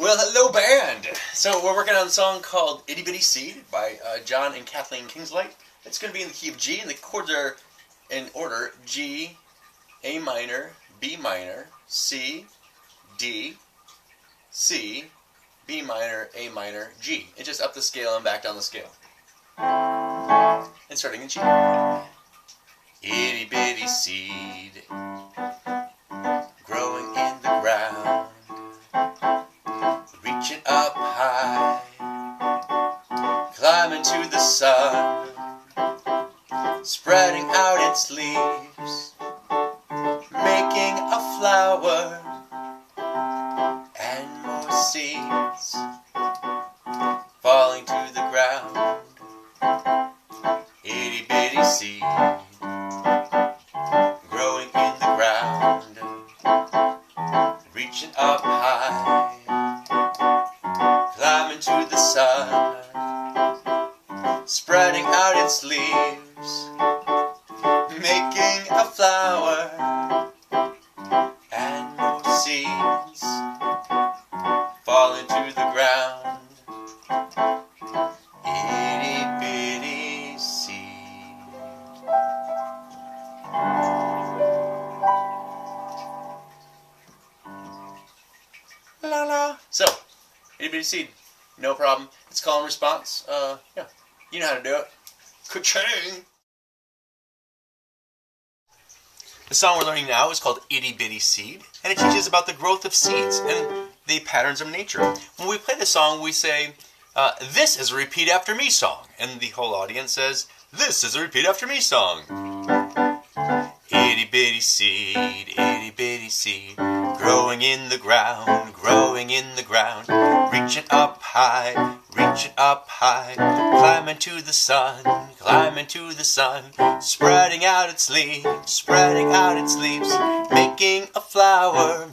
Well, hello band! So we're working on a song called Itty Bitty Seed by John and Kathleen Kingsley. It's going to be in the key of G, and the chords are in order: G, A minor, B minor, C, D, C, B minor, A minor, G. It's just up the scale and back down the scale. And starting in G. Itty bitty seed, growing in the ground, reaching up high, climbing to the sun, spreading out its leaves, making a flower, and more seeds falling to the ground. Itty bitty seed, growing in the ground, reaching up high, climbing to the sun, spreading out its leaves, making a flower, and more seeds falling to the ground. Itty bitty seed. La la. So, itty bitty seed, no problem. It's call and response. Yeah, you know how to do it. Ka-ching! The song we're learning now is called Itty Bitty Seed, and it teaches about the growth of seeds and the patterns of nature. When we play the song, we say, this is a repeat after me song, and the whole audience says, this is a repeat after me song. Itty bitty seed, growing in the ground, reaching up high, climbing to the sun, spreading out its leaves, making a flower,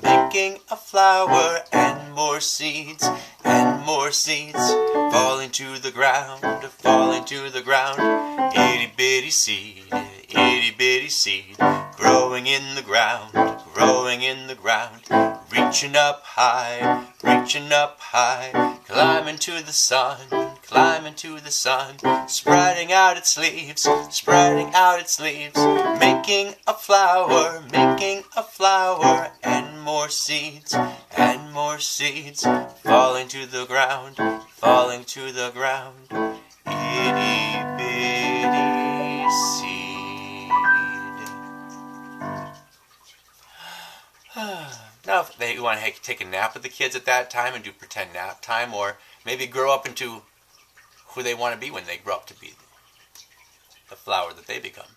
and more seeds, falling to the ground, itty bitty seed, growing in the ground, reaching up high, climbing to the sun, spreading out its leaves, making a flower, and more seeds, falling to the ground, itty bitty seed. Now if they want to take a nap with the kids at that time and do pretend nap time, or maybe grow up into who they want to be when they grow up to be the flower that they become.